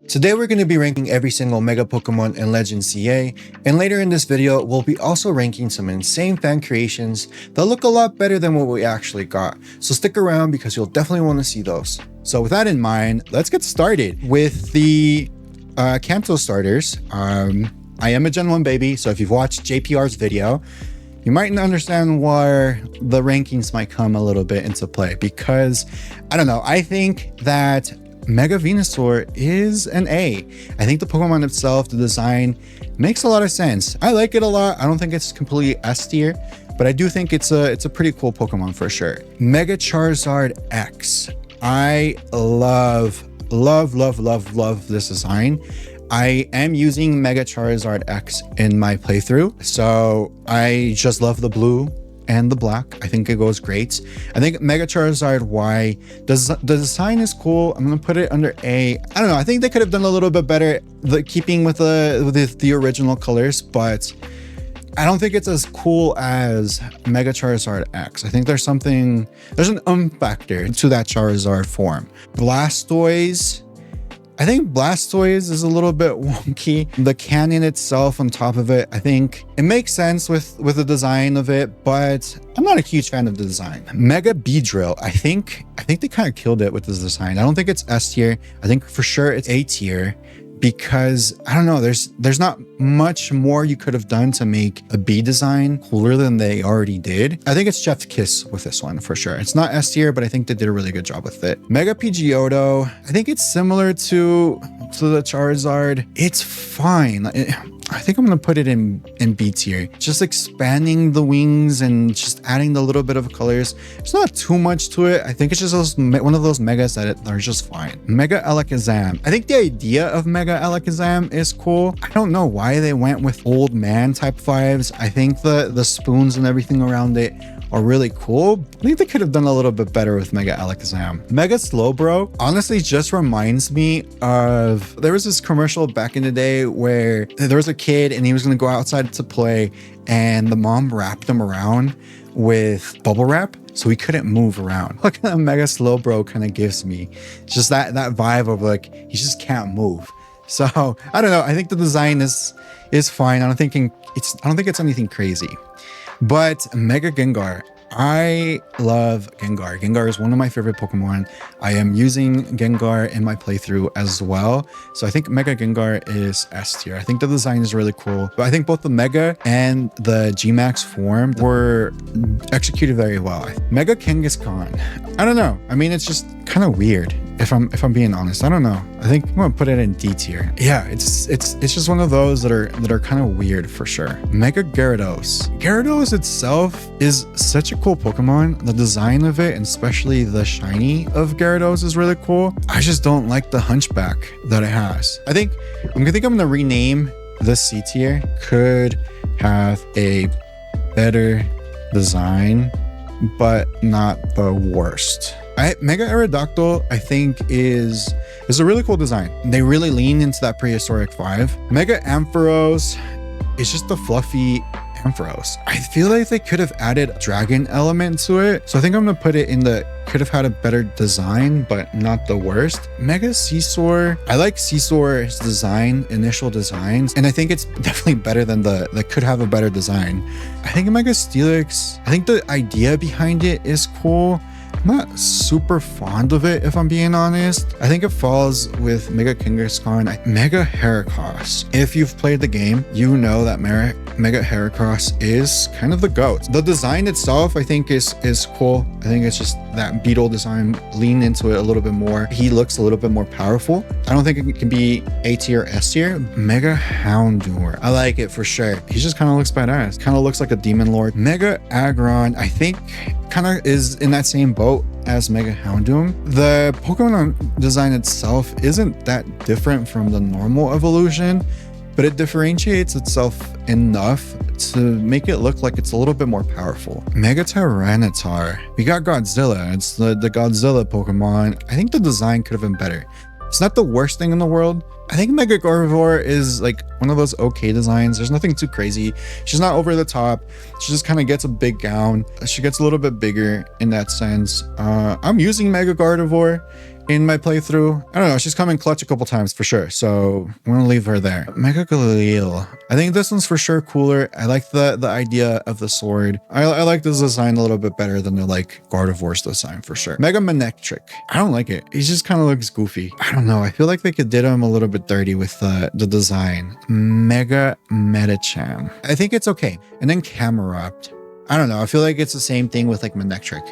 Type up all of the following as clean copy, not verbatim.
Today we're going to be ranking every single Mega Pokemon in Legends CA, and later in this video we'll be also ranking some insane fan creations that look a lot better than what we actually got. So stick around because you'll definitely want to see those. So with that in mind, let's get started with the Kanto starters. I am a Gen 1 baby, so if you've watched JPR's video, you might understand where the rankings might come a little bit into play because, I don't know, I think that Mega Venusaur is an A. I think the Pokemon itself, the design, makes a lot of sense. I like it a lot. I don't think it's completely S tier, but I do think it's a pretty cool Pokemon for sure. Mega Charizard X. I love this design. I am using Mega Charizard X in my playthrough, so I just love the blue and the black. I think it goes great. I think Mega Charizard Y, the design is cool. I'm gonna put it under A. I don't know, I think they could have done a little bit better keeping with the original colors, but I don't think it's as cool as Mega Charizard X. I think there's an factor to that Charizard form. Blastoise, I think Blastoise is a little bit wonky. The canyon itself on top of it, I think it makes sense with the design of it, but I'm not a huge fan of the design. Mega Beedrill, I think they kind of killed it with this design. I don't think it's S tier. I think for sure it's A tier because I don't know, there's not much more you could have done to make a B design cooler than they already did. I think it's Chef's Kiss with this one for sure. It's not S tier, but I think they did a really good job with it. Mega Pidgeotto, I think it's similar to the Charizard. It's fine. I think I'm gonna put it in B tier. Just expanding the wings and just adding the little bit of colors. There's not too much to it. I think it's just one of those megas that are just fine. Mega Alakazam. I think the idea of Mega Alakazam is cool. I don't know why they went with old man type vibes. I think the spoons and everything around it are really cool. I think they could have done a little bit better with Mega Alakazam. Mega Slowbro honestly just reminds me of, there was this commercial back in the day where there was a kid and he was going to go outside to play and the mom wrapped him around with bubble wrap so he couldn't move around. What kind of Mega Slowbro kind of gives me just that vibe of like he just can't move. So I don't know, I think the design is fine. I don't think it's anything crazy. But Mega Gengar, I love Gengar. Gengar is one of my favorite Pokemon. I am using Gengar in my playthrough as well. So I think Mega Gengar is S tier. I think the design is really cool. But I think both the Mega and the G-Max form were executed very well. Mega Kangaskhan. I don't know. I mean, it's just kind of weird. If I'm being honest, I don't know. I think I'm gonna put it in D tier. Yeah, it's just one of those that are kind of weird for sure. Mega Gyarados. Gyarados itself is such a cool Pokemon. The design of it, and especially the shiny of Gyarados, is really cool. I just don't like the hunchback that it has. I think I'm gonna rename this C tier. Could have a better design, but not the worst. Mega Aerodactyl, I think, is a really cool design. They really lean into that prehistoric vibe. Mega Ampharos is just a fluffy Ampharos. I feel like they could have added a dragon element to it. So I think I'm gonna put it in the could have had a better design, but not the worst. Mega Scizor. I like Scizor's initial designs, and I think it's definitely better than the could have a better design. I think Mega Steelix, I think the idea behind it is cool. I'm not super fond of it, if I'm being honest. I think it falls with Mega Kangaskhan. Mega Heracross. If you've played the game, you know that Mega Heracross is kind of the GOAT. The design itself, I think, is cool. I think it's just that beetle design, lean into it a little bit more. He looks a little bit more powerful. I don't think it can be A tier, S tier. Mega Houndour. I like it for sure. He just kind of looks badass. Kind of looks like a demon lord. Mega Aggron, I think, kind of is in that same boat as Mega Houndoom. The Pokemon design itself isn't that different from the normal evolution, but it differentiates itself enough to make it look like it's a little bit more powerful. Mega Tyranitar. We got Godzilla. It's the Godzilla Pokemon. I think the design could have been better. It's not the worst thing in the world. I think Mega Gardevoir is like one of those okay designs. There's nothing too crazy. She's not over the top. She just kind of gets a big gown. She gets a little bit bigger in that sense. I'm using Mega Gardevoir in my playthrough. I don't know, she's come in clutch a couple times for sure, so I'm gonna leave her there. Mega Galil. I think this one's for sure cooler. I like the idea of the sword. I like this design a little bit better than the like Gardevoir's design for sure. Mega Manectric. I don't like it. He just kind of looks goofy. I don't know. I feel like they could did him a little bit dirty with the design. Mega Metacham. I think it's okay. And then Camerupt. I don't know. I feel like it's the same thing with like Manectric.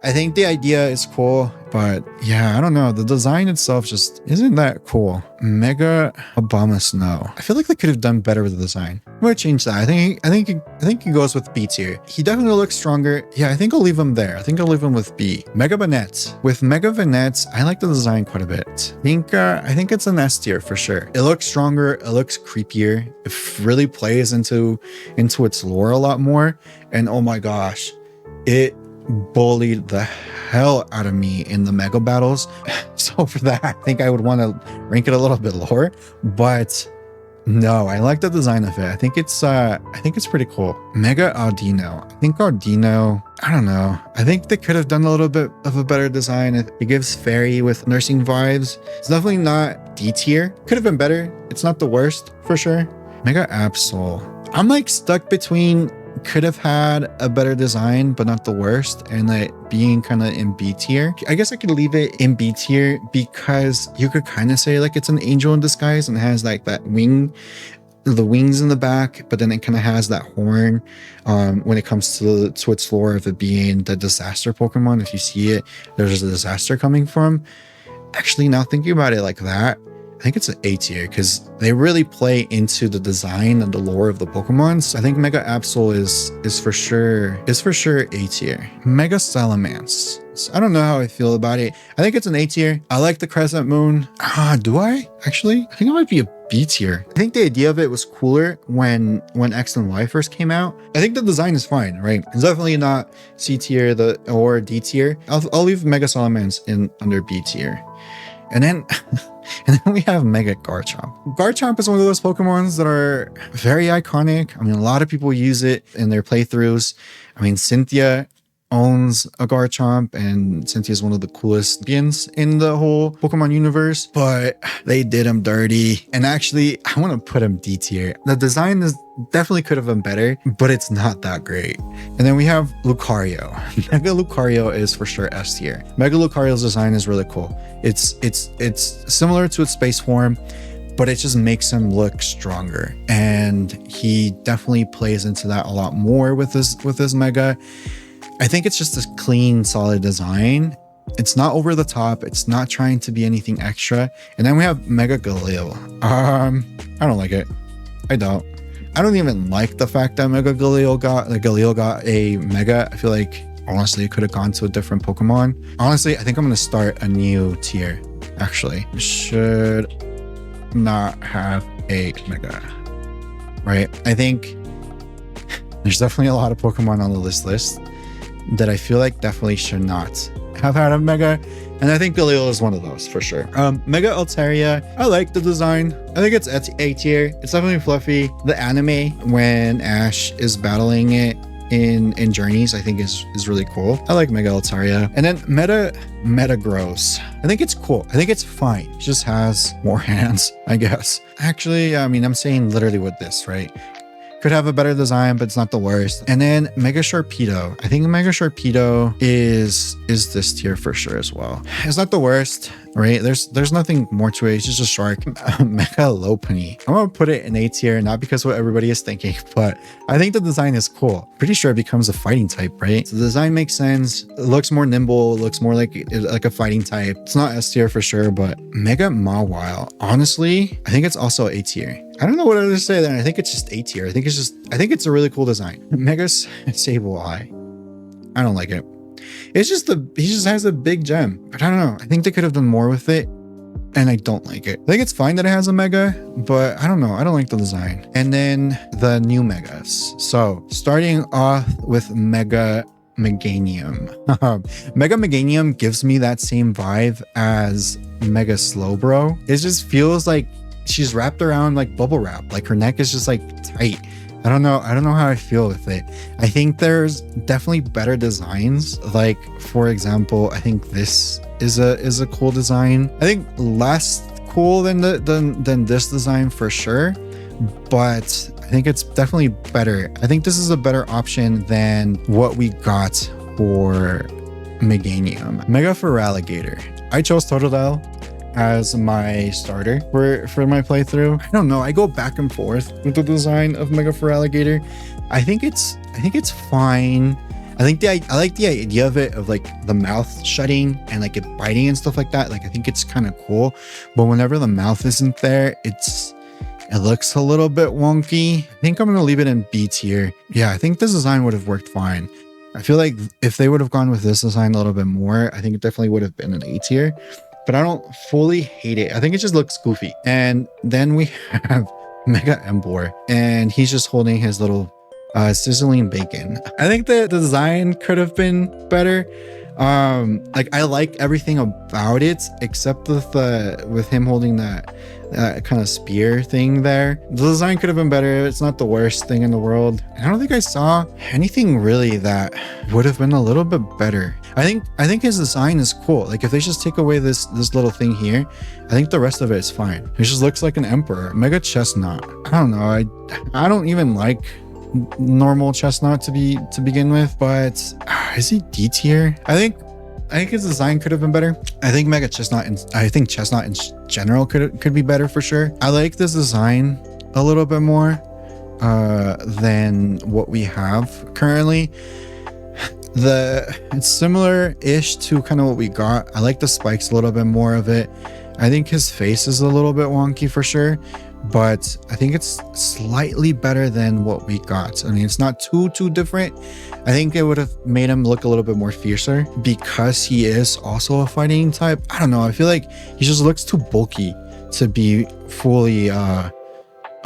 I think the idea is cool, but yeah, I don't know. The design itself just isn't that cool. Mega Obama Snow. I feel like they could have done better with the design. I'm gonna change that. I think he goes with B tier. He definitely looks stronger. Yeah, I think I'll leave him there. I think I'll leave him with B. Mega Banette. With Mega Banette, I like the design quite a bit. I think it's an S tier for sure. It looks stronger. It looks creepier. It really plays into its lore a lot more. And oh my gosh, it bullied the hell out of me in the mega battles. So for that, I think I would want to rank it a little bit lower, but no, I like the design of it. I think it's pretty cool. Mega Audino. I think Audino, I don't know. I think they could have done a little bit of a better design. It gives fairy with nursing vibes. It's definitely not D tier. Could have been better. It's not the worst for sure. Mega Absol. I'm like stuck between could have had a better design but not the worst, and like being kind of in B tier. I guess I could leave it in B tier because you could kind of say like it's an angel in disguise and it has like that wing, the wings in the back, but then it kind of has that horn when it comes to its lore of it being the disaster Pokemon. If you see it, there's a disaster coming from. Actually, now thinking about it like that, I think it's an A tier because they really play into the design and the lore of the Pokemon. So I think Mega Absol is for sure A tier. Mega Salamence. I don't know how I feel about it. I think it's an A tier. I like the Crescent Moon. Do I? Actually, I think it might be a B tier. I think the idea of it was cooler when X and Y first came out. I think the design is fine, right? It's definitely not C tier or D tier. I'll leave Mega Salamence under B tier. And then we have Mega Garchomp. Garchomp is one of those Pokemons that are very iconic. I mean, a lot of people use it in their playthroughs. I mean, Cynthia owns a Garchomp, and Cynthia is one of the coolest champions in the whole Pokemon universe, but they did him dirty. And actually, I want to put him D tier. The design is definitely could have been better, but it's not that great. And then we have Lucario. Mega Lucario is for sure S tier. Mega Lucario's design is really cool. It's similar to its space form, but it just makes him look stronger. And he definitely plays into that a lot more with his Mega. I think it's just a clean, solid design. It's not over the top. It's not trying to be anything extra. And then we have Mega Galil. I don't like it. I don't even like the fact that Mega Galil got a Mega. I feel like honestly it could have gone to a different Pokemon. Honestly, I think I'm gonna start a new tier. Actually, should not have a Mega. Right? I think there's definitely a lot of Pokemon on the list that I feel like definitely should not have had a Mega, and I think Galil is one of those for sure. Mega Altaria, I like the design. I think it's A tier. It's definitely fluffy. The anime when Ash is battling it in Journeys, I think is really cool. I like Mega Altaria. And then Metagross. I think it's cool. I think it's fine. It just has more hands, I guess. Actually, I mean, I'm saying literally with this, right? Could have a better design, but it's not the worst. And then Mega Sharpedo. I think Mega Sharpedo is this tier for sure as well. It's not the worst, right? There's nothing more to it. It's just a shark. Mega Lopunny. I'm gonna put it in A tier, not because what everybody is thinking, but I think the design is cool. Pretty sure it becomes a fighting type, right? So the design makes sense. It looks more nimble. It looks more like a fighting type. It's not S tier for sure, but Mega Mawile. Honestly, I think it's also A tier. I don't know what to say there. I think it's just A tier. I think it's a really cool design. Mega Sableye. I don't like it. He just has a big gem, but I don't know. I think they could have done more with it, and I don't like it. I think it's fine that it has a Mega, but I don't know. I don't like the design. And then the new Megas. So starting off with Mega Meganium. Mega Meganium gives me that same vibe as Mega Slowbro. It just feels like she's wrapped around like bubble wrap. Like her neck is just like tight. I don't know how I feel with it. I think there's definitely better designs. Like for example, I think this is a cool design. I think less cool than than this design for sure, but I think it's definitely better. I think this is a better option than what we got for Meganium. Mega Feraligatr. I chose Totodile as my starter for my playthrough. I don't know, I go back and forth with the design of Mega Feraligatr. I think it's fine. I like the idea of it, of like the mouth shutting and like it biting and stuff like that. Like I think it's kind of cool, but whenever the mouth isn't there, it looks a little bit wonky. I think I'm gonna leave it in B tier. Yeah, I think this design would have worked fine. I feel like if they would have gone with this design a little bit more, I think it definitely would have been an A tier, but I don't fully hate it. I think it just looks goofy. And then we have Mega Embor, and he's just holding his little sizzling bacon. I think the design could have been better. Like I like everything about it except with him holding that kind of spear thing there. The design could have been better. It's not the worst thing in the world. I don't think I saw anything really that would have been a little bit better. I think his design is cool. Like if they just take away this little thing here, I think the rest of it is fine. It just looks like an emperor. Mega Chestnut. I don't know. I don't even like normal Chestnut to begin with, but is he D tier? I think his design could have been better. I think Mega Chestnut, and I think Chestnut in general could be better for sure. I like this design a little bit more than what we have currently. It's similar-ish to kind of what we got. I like the spikes a little bit more of it. I think his face is a little bit wonky for sure, but I think it's slightly better than what we got. I mean, it's not too different. I think it would have made him look a little bit more fiercer because he is also a fighting type. I don't know. I feel like he just looks too bulky to be fully a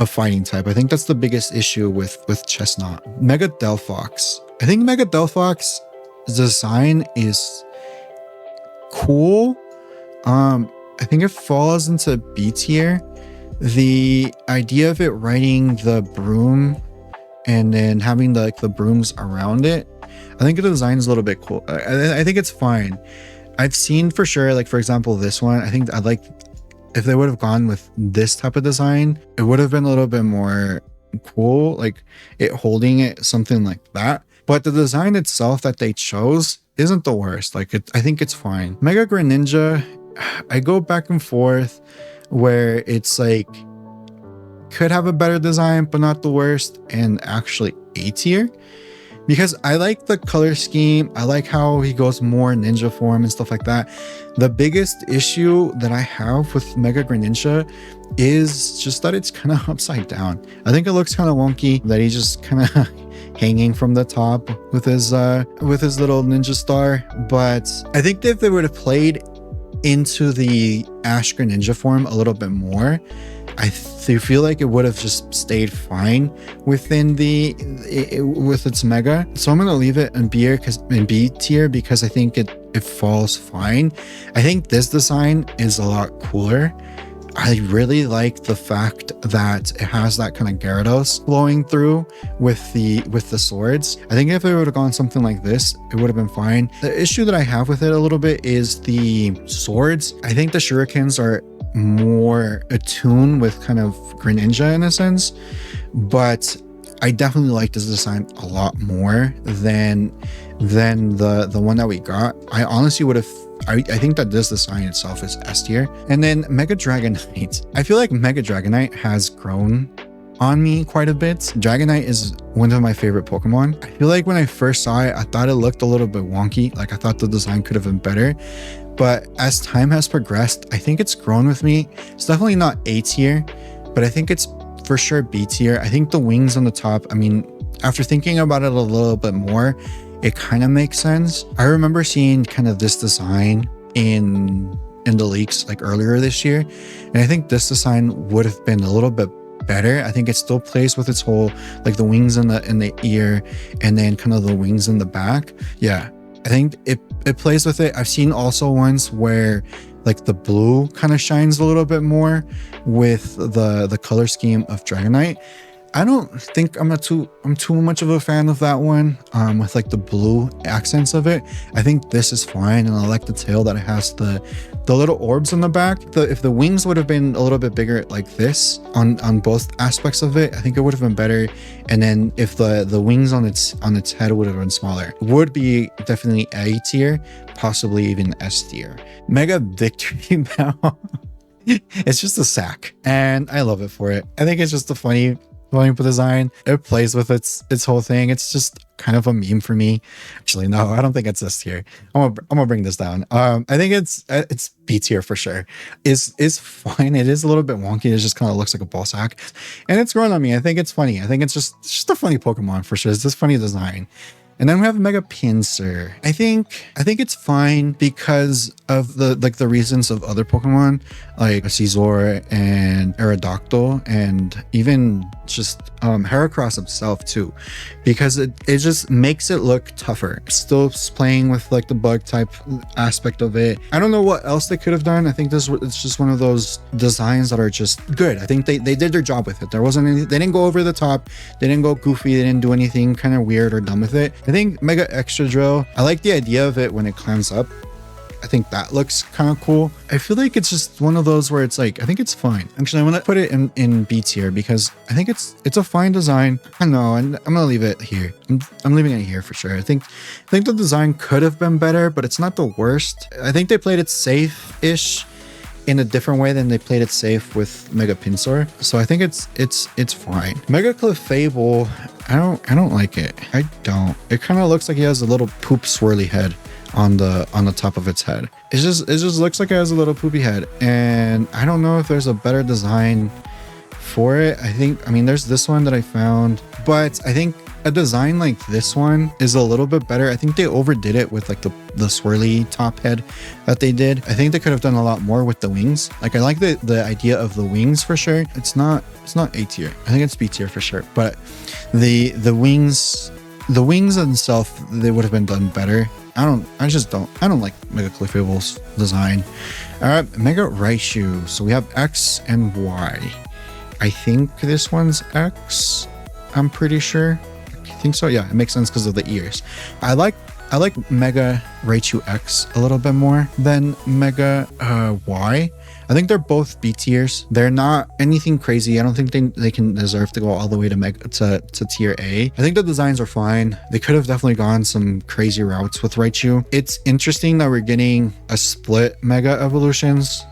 fighting type. I think that's the biggest issue with Chestnut. Mega Delphox. I think Mega Delphox's design is cool. I think it falls into B tier. The idea of it riding the broom and then having the brooms around it, I think the design is a little bit cool. I think it's fine. I've seen for sure, like for example, this one, I think I'd like, if they would have gone with this type of design, it would have been a little bit more cool, like it holding it, something like that. But the design itself that they chose isn't the worst. Like I think it's fine. Mega Greninja, I go back and forth where it's like could have a better design but not the worst, and actually A tier, because I like the color scheme. I like how he goes more ninja form and stuff like that. The biggest issue that I have with Mega Greninja is just that it's kind of upside down. I think it looks kind of wonky that he's just kind of hanging from the top with his little ninja star. But I think that if they would have played into the Ash Greninja form a little bit more, I feel like it would have just stayed fine within with its Mega. So I'm gonna leave it in B tier because I think it falls fine. I think this design is a lot cooler. I really like the fact that it has that kind of Gyarados flowing through with the swords. I think if it would have gone something like this, it would have been fine. The issue that I have with it a little bit is the swords. I think the shurikens are more attuned with kind of Greninja in a sense, but I definitely like this design a lot more than the one that we got. I honestly would have, I think that this design itself is S tier. And then Mega Dragonite. I feel like Mega Dragonite has grown on me quite a bit. Dragonite is one of my favorite Pokemon. I feel like when I first saw it, I thought it looked a little bit wonky. Like I thought the design could have been better. But as time has progressed, I think it's grown with me. It's definitely not A tier, but I think it's for sure B tier. I think the wings on the top, I mean, after thinking about it a little bit more, it kind of makes sense. I remember seeing kind of this design in the leaks like earlier this year, and I think this design would have been a little bit better. I think it still plays with its whole like the wings in the ear and then kind of the wings in the back. Yeah, I think it plays with it. I've seen also ones where like the blue kind of shines a little bit more with the color scheme of Dragonite. I don't think I'm too much of a fan of that one, with like the blue accents of it. I think this is fine, and I like the tail that it has the little orbs on the back. If the wings would have been a little bit bigger like this on both aspects of it, I think it would have been better. And then if the wings on its head would have been smaller, would be definitely A tier, possibly even S tier. Mega Victory Bell. It's just a sack, and I love it for it. I think it's just a funny design. It plays with its whole thing. It's just kind of a meme for me. Actually, no, I don't think it's S tier. I'm gonna bring this down. I think it's B tier for sure. Is fine. It is a little bit wonky. It just kind of looks like a ball sack, and it's grown on me. I think it's funny. I think it's just a funny Pokemon for sure. It's just funny design. And then we have Mega Pinsir. I think it's fine because of the reasons of other Pokemon like Scizor and Aerodactyl, and even just Heracross himself too, because it just makes it look tougher. Still playing with like the bug type aspect of it. I don't know what else they could have done. I think it's just one of those designs that are just good. I think they did their job with it. There wasn't any, they didn't go over the top. They didn't go goofy. They didn't do anything kind of weird or dumb with it. I think Mega Extra Drill, I like the idea of it when it climbs up. I think that looks kind of cool. I feel like it's just one of those where it's like, I think it's fine. Actually, I'm gonna put it in B tier because I think it's a fine design. I know, and I'm gonna leave it here. I'm leaving it here for sure. I think the design could have been better, but it's not the worst. I think they played it safe-ish in a different way than they played it safe with Mega Pinsir. So I think it's fine. Mega Clefable, I don't like it. I don't. It kind of looks like he has a little poop swirly head on the top of its head. It just looks like it has a little poopy head, and I don't know if there's a better design for it. I mean there's this one that I found, but I think a design like this one is a little bit better. I think they overdid it with like the swirly top head that they did. I think they could have done a lot more with the wings. Like I like the idea of the wings for sure. It's not A tier. I think it's B tier for sure. But the wings themselves, they would have been done better. I don't like Mega Clefable's design. All right, Mega Raichu. So we have X and Y. I think this one's X. I'm pretty sure. I think so. Yeah, it makes sense because of the ears. I like Mega Raichu X a little bit more than Mega Y. I think they're both B tiers. They're not anything crazy. I don't think they can deserve to go all the way to tier A. I think the designs are fine. They could have definitely gone some crazy routes with Raichu. It's interesting that we're getting a split Mega Evolutions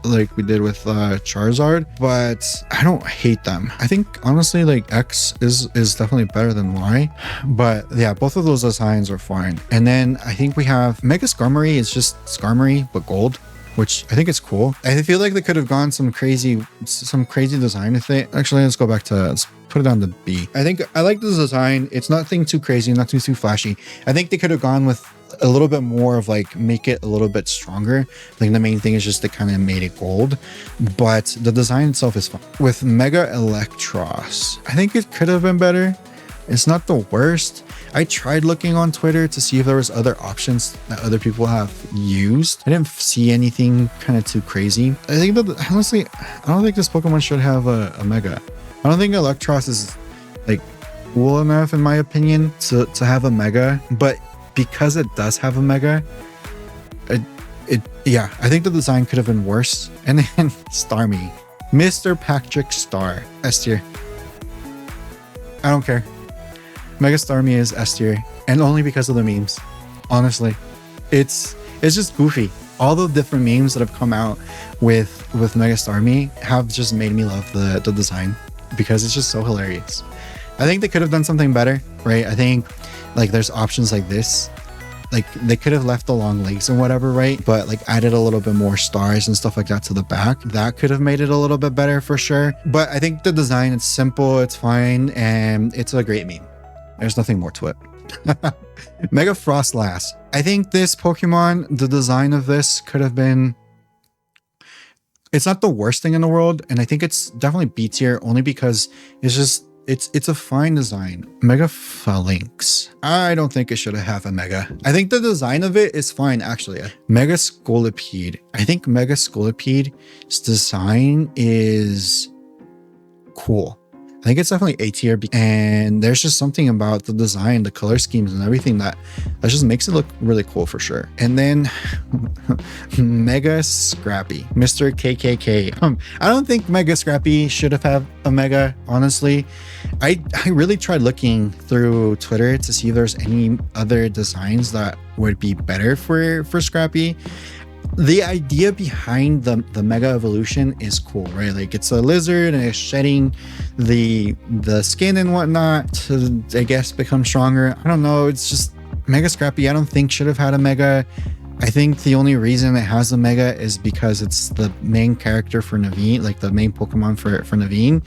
like we did with Charizard, but I don't hate them. I think honestly like X is definitely better than Y, but yeah, both of those designs are fine. And then I think we have Mega Skarmory. It's just Skarmory but gold, which I think is cool. I feel like they could have gone some crazy design with it. Actually, let's put it on the B. I think I like the design. It's nothing too crazy, not too flashy. I think they could have gone with a little bit more of like make it a little bit stronger. Like the main thing is just they kind of made it gold, but the design itself is fun. With Mega Electros, I think it could have been better. It's not the worst. I tried looking on Twitter to see if there was other options that other people have used. I didn't see anything kind of too crazy. I think that honestly, I don't think this Pokemon should have a Mega. I don't think Electros is like cool enough in my opinion to have a Mega, but because it does have a Mega, yeah, I think the design could have been worse. And then Starmie, Mr. Patrick Star, S tier. I don't care. Mega Starmie is S tier, and only because of the memes. Honestly, it's just goofy. All the different memes that have come out with Mega Starmie have just made me love the design because it's just so hilarious. I think they could have done something better, right? I think like there's options like this. Like they could have left the long legs and whatever, right? But like added a little bit more stars and stuff like that to the back. That could have made it a little bit better for sure. But I think the design, it's simple, it's fine, and it's a great meme. There's nothing more to it. Mega Frostlass. I think this Pokemon, the design of this could have been... It's not the worst thing in the world, and I think it's definitely B tier only because it's just... It's a fine design. Mega Phalanx. I don't think it should have a Mega. I think the design of it is fine, actually. Mega Scolipede. I think Mega Scolipede's design is cool. think it's definitely A tier. And there's just something about the design, the color schemes and everything that just makes it look really cool for sure. And then Mega Scrappy, Mr. KKK. I don't think Mega Scrappy should have had a Mega, honestly. I really tried looking through Twitter to see if there's any other designs that would be better for Scrappy. The idea behind the Mega Evolution is cool, right? Like it's a lizard and it's shedding the skin and whatnot to, I guess, become stronger. I don't know. It's just Mega Scrappy, I don't think should have had a Mega. I think the only reason it has a Mega is because it's the main character for Naveen, like the main Pokemon for Naveen.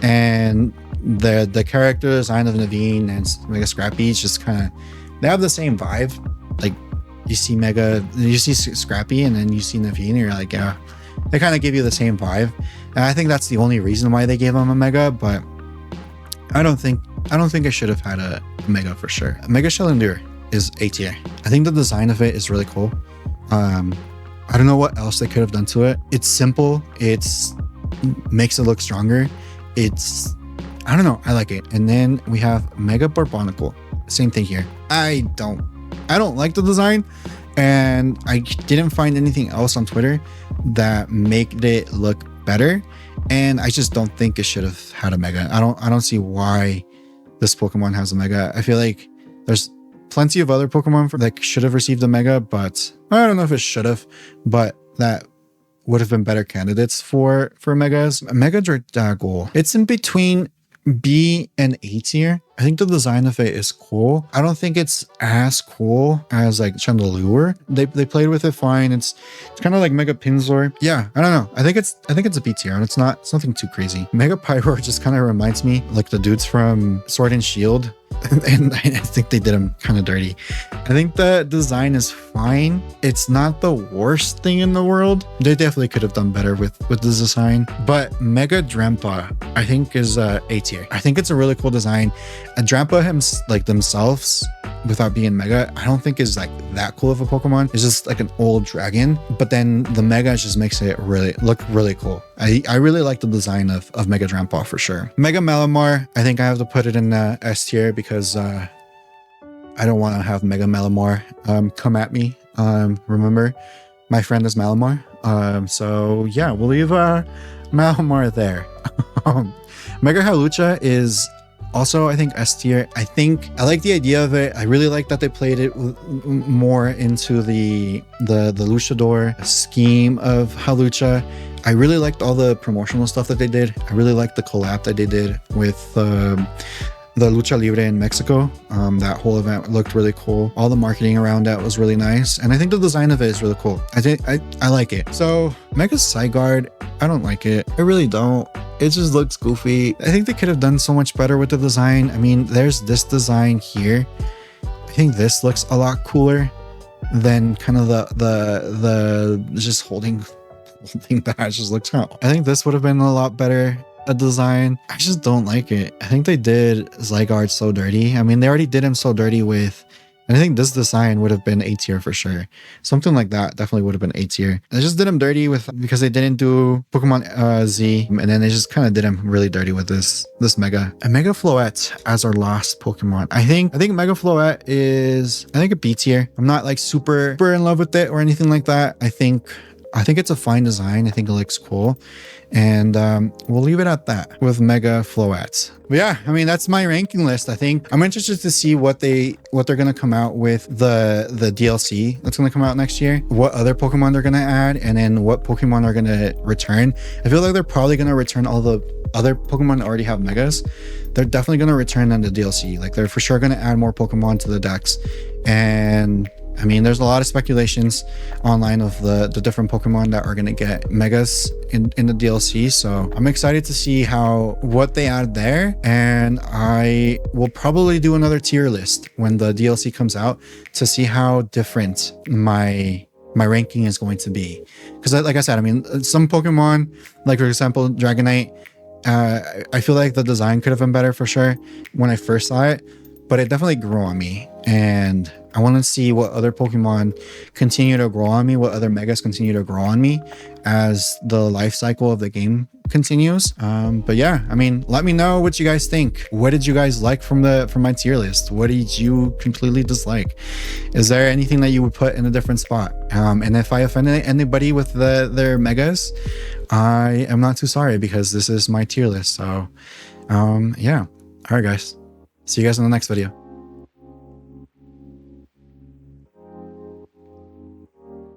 And the character design of Naveen and Mega Scrappy is just kind of, they have the same vibe. Like you see Scrappy and then you see Naveen and you're like, yeah, they kind of give you the same vibe. And I think that's the only reason why they gave him a Mega, but I don't think I should have had a Mega for sure. Mega Shellandir is A tier. I think the design of it is really cool. I don't know what else they could have done to it. It's simple. It's makes it look stronger. I don't know. I like it. And then we have Mega Barbonicle. Same thing here. I don't like the design, and I didn't find anything else on Twitter that made it look better. And I just don't think it should have had a Mega. I don't see why this Pokemon has a Mega. I feel like there's plenty of other Pokemon that should have received a Mega, but I don't know if it should have, but that would have been better candidates for Megas. Mega Dragol. It's in between B and A tier. I think the design of it is cool. I don't think it's as cool as like Chandelure. They played with it fine. It's kind of like Mega Pinsor. Yeah, I don't know. I think it's a B tier, and it's nothing too crazy. Mega Pyroar just kind of reminds me like the dudes from Sword and Shield. And I think they did them kind of dirty. I think the design is fine. It's not the worst thing in the world. They definitely could have done better with the design. But Mega Drampa, I think, is A tier. I think it's a really cool design. And Drampa themselves, without being Mega, I don't think is like that cool of a Pokemon. It's just like an old dragon. But then the Mega just makes it look really cool. I really like the design of Mega Drampa for sure. Mega Malamar, I think I have to put it in S tier because I don't want to have Mega Malamar come at me. Remember, my friend is Malamar. So yeah, we'll leave Malamar there. Mega Hawlucha is also, I think, S tier. I like the idea of it. I really like that they played it more into the Luchador scheme of Hawlucha. I really liked all the promotional stuff that they did. I really liked the collab that they did with the Lucha Libre in Mexico. That whole event looked really cool. All the marketing around that was really nice. And I think the design of it is really cool. I like it. So Mega Zygarde, I don't like it. I really don't. It just looks goofy. I think they could have done so much better with the design. I mean, there's this design here. I think this looks a lot cooler than kind of the just holding that just looks kind of, I think this would have been a lot better a design. I just don't like it. I think they did Zygarde so dirty. I mean, they already did him so dirty with, and I think this design would have been A tier for sure. Something like that definitely would have been A tier. They just did him dirty because they didn't do Pokemon Z, and then they just kind of did him really dirty with this Mega. And Mega Floette as our last Pokemon. I think Mega Floette is, I think, a B tier. I'm not like super in love with it or anything like that. I think it's a fine design. I think it looks cool. And we'll leave it at that with Mega Floette. But yeah, I mean, that's my ranking list. I think I'm interested to see what they're going to come out with the DLC that's going to come out next year, what other Pokemon they're going to add, and then what Pokemon are going to return. I feel like they're probably going to return all the other Pokemon that already have Megas. They're definitely going to return on the DLC. Like, they're for sure going to add more Pokemon to the decks. And I mean, there's a lot of speculations online of the different Pokemon that are going to get Megas in the DLC. So I'm excited to see what they add there. And I will probably do another tier list when the DLC comes out to see how different my ranking is going to be. Because like I said, I mean, some Pokemon, like for example, Dragonite, I feel like the design could have been better for sure when I first saw it. but it definitely grew on me. And I want to see what other Pokemon continue to grow on me, what other Megas continue to grow on me as the life cycle of the game continues. But yeah, I mean, let me know what you guys think. What did you guys like from my tier list? What did you completely dislike? Is there anything that you would put in a different spot? And if I offended anybody with their Megas, I am not too sorry, because this is my tier list. So yeah. All right, guys. See you guys in the next video.